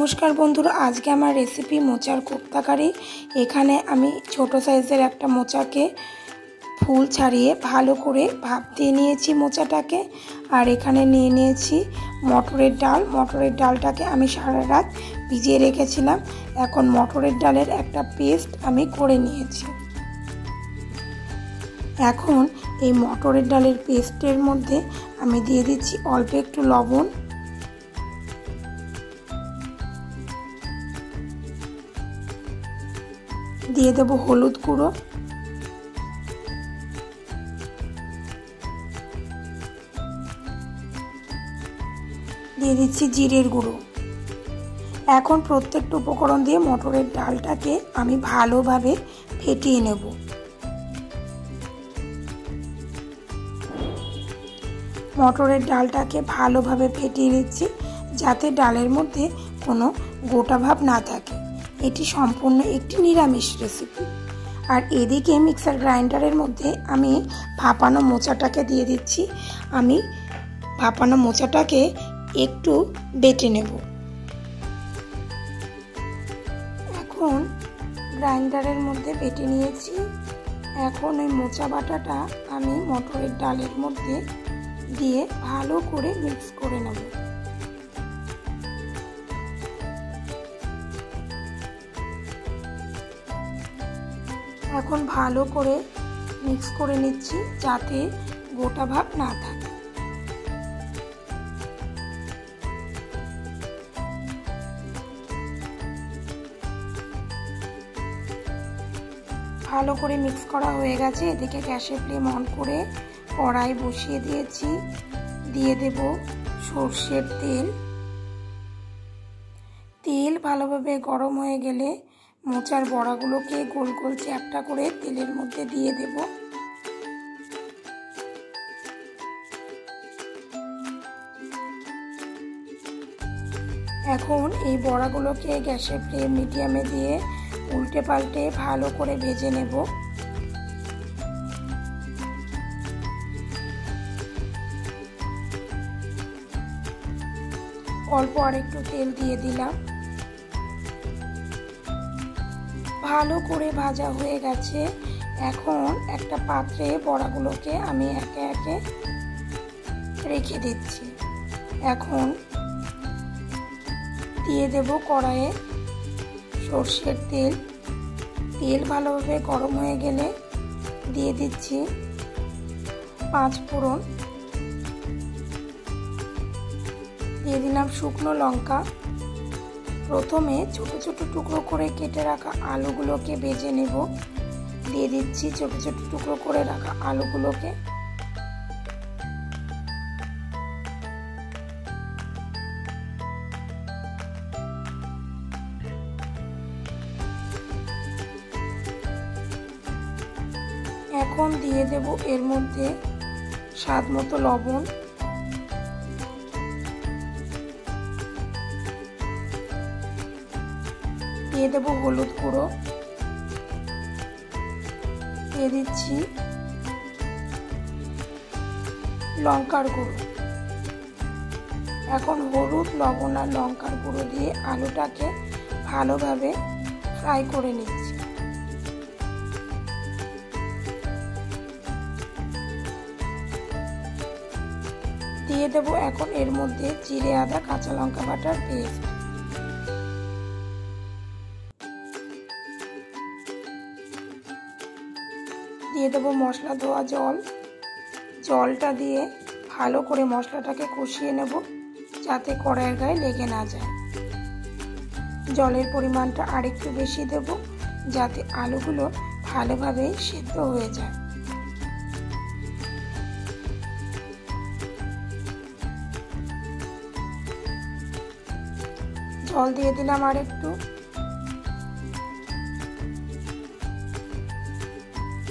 নমস্কার বন্ধুরা, আজকে আমার রেসিপি মোচার কোপ্তা কারি। এখানে আমি ছোট সাইজের একটা মোচাকে ফুল ছাড়িয়ে ভালো করে ভাপ দিয়ে নিয়েছি মোচাটাকে। আর এখানে নিয়ে নিয়েছি মটরের ডাল। মটরের ডালটাকে আমি সারা রাত ভিজিয়ে রেখেছিলাম। এখন মটরের ডালের একটা পেস্ট আমি করে নিয়েছি। এখন এই মটরের ডালের পেস্টের মধ্যে আমি দিয়ে দিচ্ছি অল্প একটু লবণ, দিয়ে দেব হলুদ গুঁড়ো, দিয়ে দিচ্ছি জিরের গুঁড়ো। এখন প্রত্যেকটা উপকরণ দিয়ে মটরের ডালটাকে আমি ভালোভাবে ফেটিয়ে নেব। মটরের ডালটাকে ভালোভাবে ফেটিয়ে নিচ্ছি যাতে ডালের মধ্যে কোনো গোটা ভাব না থাকে। এটি সম্পূর্ণ একটি নিরামিষ রেসিপি। আর এদিকে মিক্সার গ্রাইন্ডারের মধ্যে আমি ভাপানো মোচাটাকে দিয়ে দিচ্ছি। আমি ভাপানো মোচাটাকে একটু বেটে নেব। এখন গ্রাইন্ডারের মধ্যে বেটে নিয়েছি। এখন ওই মোচা বাটাটা আমি মটরের ডালের মধ্যে দিয়ে ভালো করে মিক্স করে নেব। এখন ভালো করে মিক্স করে নিচ্ছি যাতে গোটা ভাব না থাকে। ভালো করে মিক্স করা হয়ে গেছে। এদিকে গ্যাসের ফ্লেম অন করে কড়াই বসিয়ে দিয়েছি। দিয়ে দেব সর্ষের তেল। তেল ভালোভাবে গরম হয়ে গেলে মোচার বড়াগুলোকে গোল গোল চ্যাপ্টা করে তেলের মধ্যে দিয়ে দেব। এখন এই বড়াগুলোকে গ্যাসের ফ্লেম মিডিয়ামে দিয়ে উল্টে পাল্টে ভালো করে ভেজে নেব। অল্প আর একটু তেল দিয়ে দিলাম। ভালো করে ভাজা হয়ে গেছে। এখন একটা পাত্রে বড়াগুলোকে আমি একে একে রেখে দিচ্ছি। এখন দিয়ে দেব কড়াইয়ে সর্ষের তেল। তেল ভালোভাবে গরম হয়ে গেলে দিয়ে দিচ্ছি 5 ফোড়ন, দিয়ে দিলাম শুকনো লঙ্কা। প্রথমে ছোট ছোট টুকরো করে কেটে রাখা আলুগুলোকে ভেজে নেব। দিয়ে দিচ্ছি ছোট ছোট টুকরো করে রাখা আলুগুলোকে। এখন দিয়ে দেব এর মধ্যে স্বাদ মতো লবণ, দিয়ে দেব হলুদ গুঁড়ো, দিয়ে দিচ্ছি লঙ্কার গুঁড়ো। এখন হলুদ, লবণ আর লঙ্কার গুঁড়ো দিয়ে আলুটাকে ভালোভাবে ফ্রাই করে নিচ্ছি। দিয়ে দেব এখন এর মধ্যে জিরে, আদা, কাঁচা লঙ্কা বাটার পেস্ট। দিয়ে দেবো মশলা ধোয়া জল। জলটা দিয়ে ভালো করে মশলাটাকে কষিয়ে নেব যাতে কড়াইয়ের গায়ে লেগে না যায়। জলের পরিমাণটা আরেকটু বেশি দেব যাতে আলুগুলো ভালোভাবে সেদ্ধ হয়ে যায়। জল দিয়ে দিলাম আর একটু।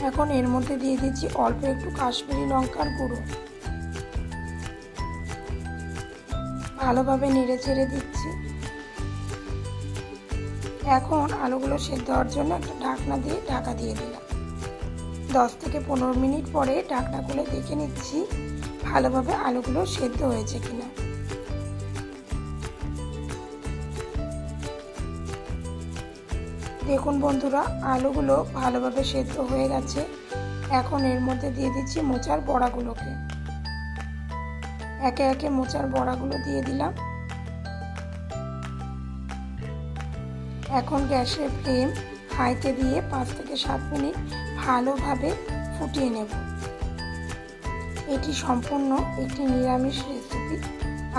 এখন এর মধ্যে দিয়ে দিচ্ছি অল্প একটু কাশ্মীরি লঙ্কার গুঁড়ো। ভালোভাবে নেড়ে চেড়ে দিচ্ছি। এখন আলুগুলো সেদ্ধ হওয়ার জন্য একটা ঢাকনা দিয়ে ঢাকা দিয়ে দিলাম। 10 থেকে 15 মিনিট পরে ঢাকনা খুলে দেখে নিচ্ছি ভালোভাবে আলুগুলো সেদ্ধ হয়েছে কিনা। দেখুন বন্ধুরা, আলুগুলো ভালোভাবে সেদ্ধ হয়ে গেছে। এখন এর মধ্যে দিয়ে দিচ্ছি মোচার বড়াগুলোকে। একে একে মোচার বড়াগুলো দিয়ে দিলাম। এখন গ্যাসের ফ্লেম হাইতে দিয়ে 5 থেকে 7 মিনিট ভালোভাবে ফুটিয়ে নেব। এটি সম্পূর্ণ একটি নিরামিষ রেসিপি।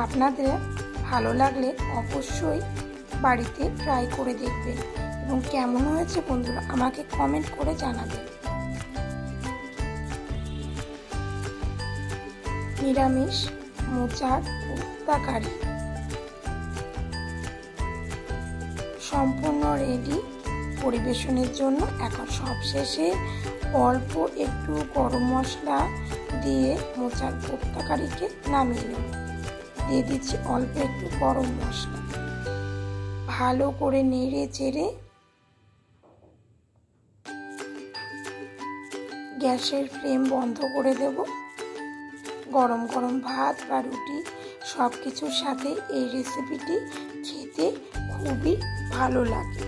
আপনাদের ভালো লাগলে অবশ্যই বাড়িতে ট্রাই করে দেখবেন এবং কেমন হয়েছে বন্ধুরা আমাকে কমেন্ট করে জানাবেন। নিরামিষ মোচার কোপ্তা কারি সম্পূর্ণ রেডি পরিবেশনের জন্য। এখন সবশেষে অল্প একটু গরম মশলা দিয়ে মোচার কোপ্তা কারিকে নামিয়ে নেব। দিয়ে দিচ্ছি অল্প একটু গরম মশলা। ভালো করে নেড়ে চেড়ে গ্যাসের ফ্লেম বন্ধ করে দেব। গরম গরম ভাত বা রুটি সব কিছুর সাথে এই রেসিপিটি খেতে খুবই ভালো লাগে।